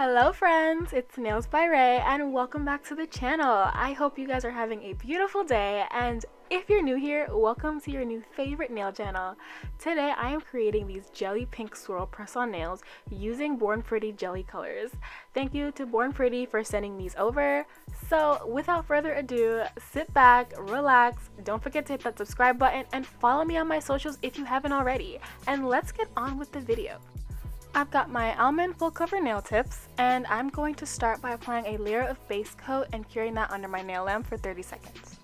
Hello friends, it's nailsbyrey and welcome back to the channel. I hope you guys are having a beautiful day, and if you're new here, welcome to your new favorite nail channel. Today I am creating these jelly pink swirl press-on nails using Born Pretty jelly colors. Thank you to Born Pretty for sending these over. So without further ado, sit back, relax, don't forget to hit that subscribe button and follow me on my socials if you haven't already, and let's get on with the video. I've got my almond full cover nail tips, and I'm going to start by applying a layer of base coat and curing that under my nail lamp for 30 seconds.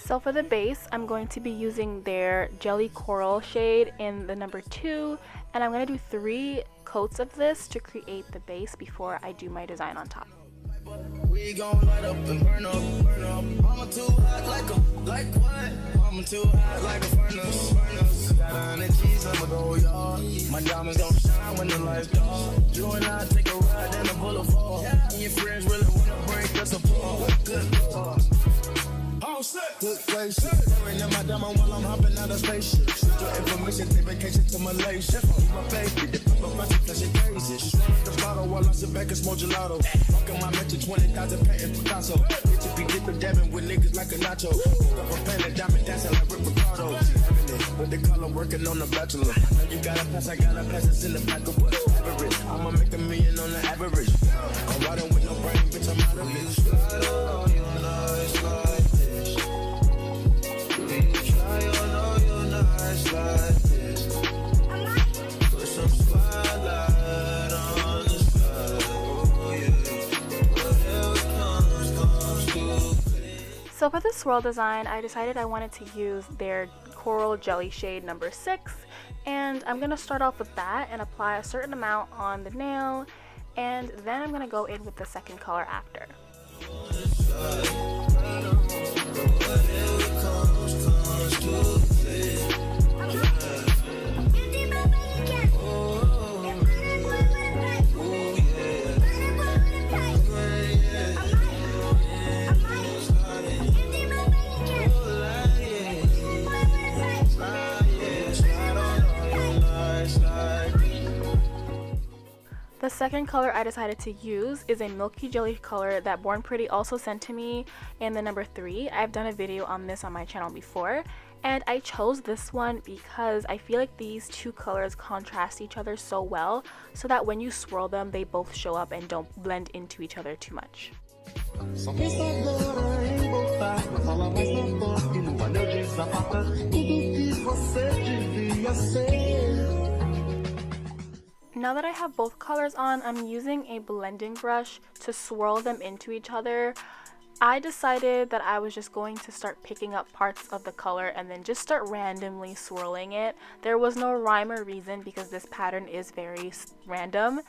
So for the base, I'm going to be using their Jelly Coral shade in the number 2, and I'm going to do 3 coats of this to create the base before I do my design on top. We gon' light up and burn up, burn up. I'm too hot like what? I'm too hot like a furnace. Got on the cheese, I'ma go, y'all. My diamonds gon' shine when the lights go. You and I take a ride down the boulevard. And your friends really wanna break us apart. Good Lord. Good place, staring at my diamond while I'm hopping out of spaceship. Your information, take vacation to Malaysia. My baby, the pepper bunch of flashing crazy. Swallow the bottle while I sit back and smoke gelato. Fucking my mentor, 20,000 patent Picasso. Bitch, be dipping, dabbing with niggas like a nacho. Up a pen and diamond dancing like Rick Ricardo. With the color working on the bachelor. Now you gotta pass, I gotta pass, it's in the back of what's average. I'ma make $1 million on the average. I'm riding with no brain, bitch, I'm out of it. You know it's like So for the swirl design, I decided I wanted to use their Coral Jelly shade number 6, and I'm going to start off with that and apply a certain amount on the nail, and then I'm going to go in with the second color after. The second color I decided to use is a milky jelly color that Born Pretty also sent to me in the number 3. I've done a video on this on my channel before, and I chose this one because I feel like these two colors contrast each other so well, so that when you swirl them they both show up and don't blend into each other too much. Now that I have both colors on, I'm using a blending brush to swirl them into each other. I decided that I was just going to start picking up parts of the color and then just start randomly swirling it. There was no rhyme or reason because this pattern is very random.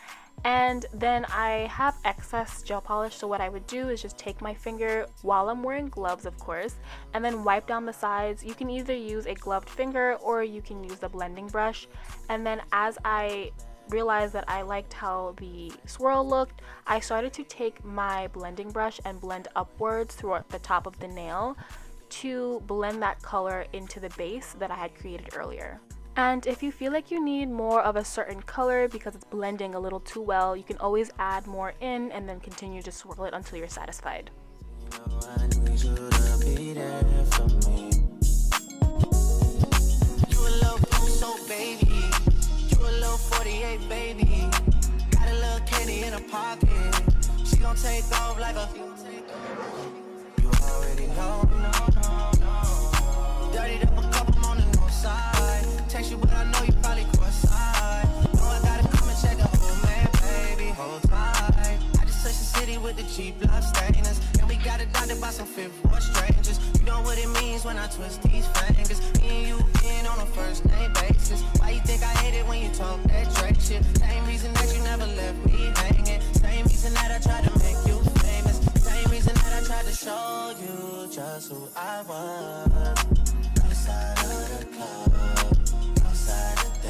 And then I have excess gel polish, so what I would do is just take my finger while I'm wearing gloves, of course, and then wipe down the sides. You can either use a gloved finger or you can use the blending brush. And then as I realized that I liked how the swirl looked, I started to take my blending brush and blend upwards throughout the top of the nail to blend that color into the base that I had created earlier. And if you feel like you need more of a certain color because it's blending a little too well, you can always add more in and then continue to swirl it until you're satisfied. Baby, got a little candy in her pocket. She gon' take off like a. You already know, dirtied up a couple on the north side. Text you, but I know you probably cross-eyed. Know I gotta come and check the whole man, baby. Hold tight. I just touched the city with the cheap blood stainers, and we got adopted by some fifth ward strangers. You know what it means when I twist these fingers. Me and you in on a first name basis. Why you think I hate it when you talk that Drake shit? Same reason that you never left me hanging. Same reason that I tried to make you famous. Same reason that I tried to show you just who I was. Outside of the club, outside of the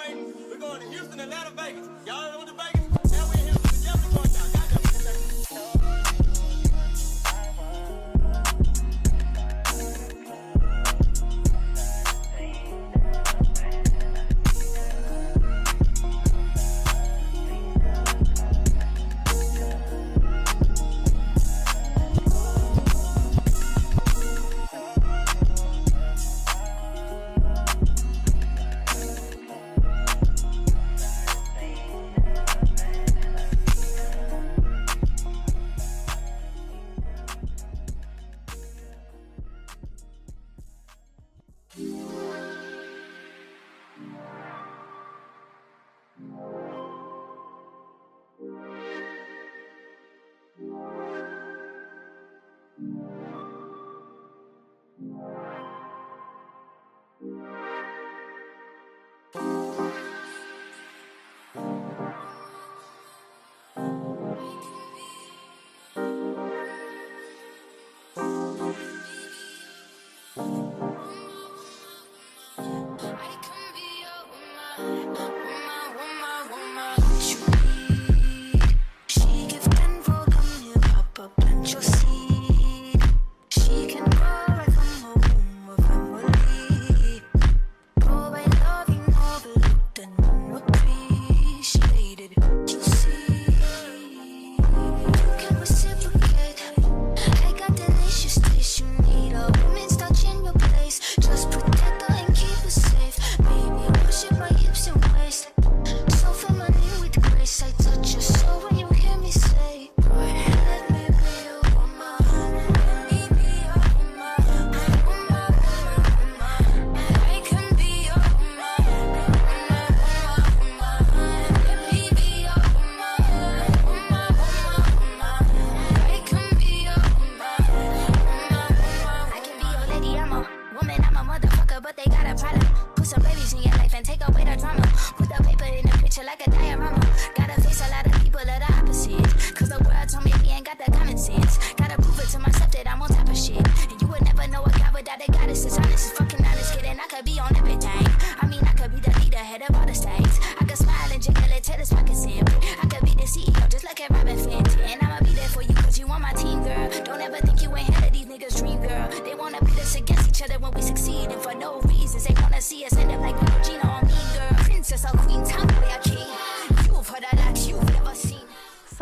celebrating. We're going to Houston, Atlanta, Vegas. Y'all know the Vegas? Now we're in Houston. Definitely going down.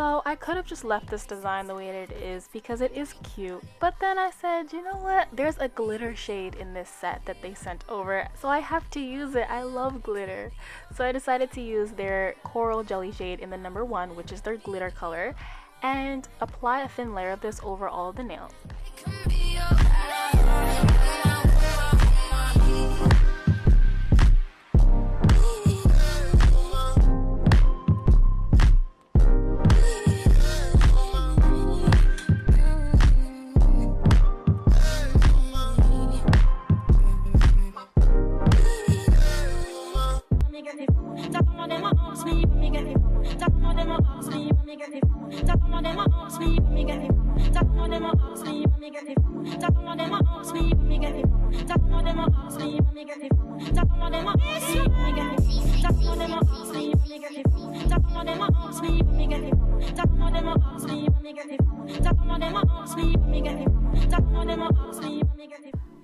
So I could have just left this design the way it is because it is cute, but then I said, you know what, there's a glitter shade in this set that they sent over, so I have to use it. I love glitter. So I decided to use their coral jelly shade in the number 1, which is their glitter color, and apply a thin layer of this over all of the nails.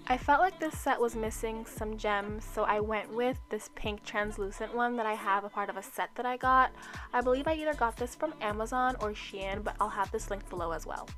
I felt like this set was missing some gems, so I went with this pink translucent one that I have a part of a set that I got. I believe I either got this from Amazon or Shein, but I'll have this linked below as well.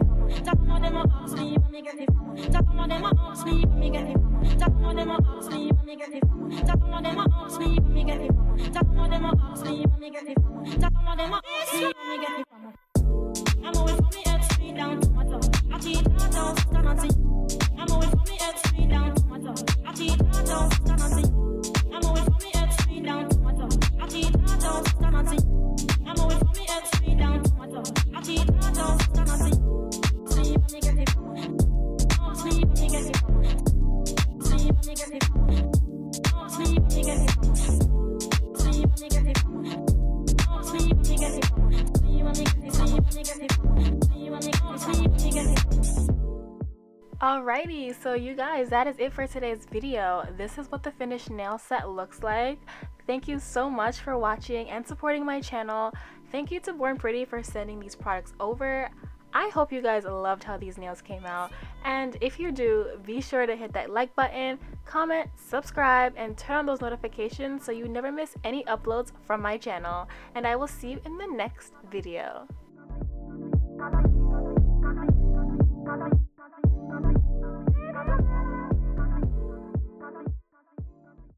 it from. Chat on them a ask me where me get it from. Chat on them a ask me where me get it from. Chat on them a ask me where me get it from. Chat on them a ask me where me get it from. Chat on them a ask me where me get it from. Chat on them a ask me where me get it from. I'm always from me head straight down to my toe. I cheat out down, stand and see. I'm always from me head straight down to my toe. I cheat out down, stand and see. I'm always from me head straight down to my toe. I cheat out down, stand and see. I'm always from me head straight down to my toe. I cheat out down, stand and see. See when me get it from. Oh, see when me get it from. See when me get it from. Oh, see when me get it from. See when me get it from. Oh, see when me get it from. See when me get it from. See when me get it from. See when me get it from. See when me get it from. Alrighty, so you guys, that is it for today's video. This is what the finished nail set looks like. Thank you so much for watching and supporting my channel. Thank you to Born Pretty for sending these products over. I hope you guys loved how these nails came out, and if you do, be sure to hit that like button, comment, subscribe, and turn on those notifications so you never miss any uploads from my channel, and I will see you in the next video.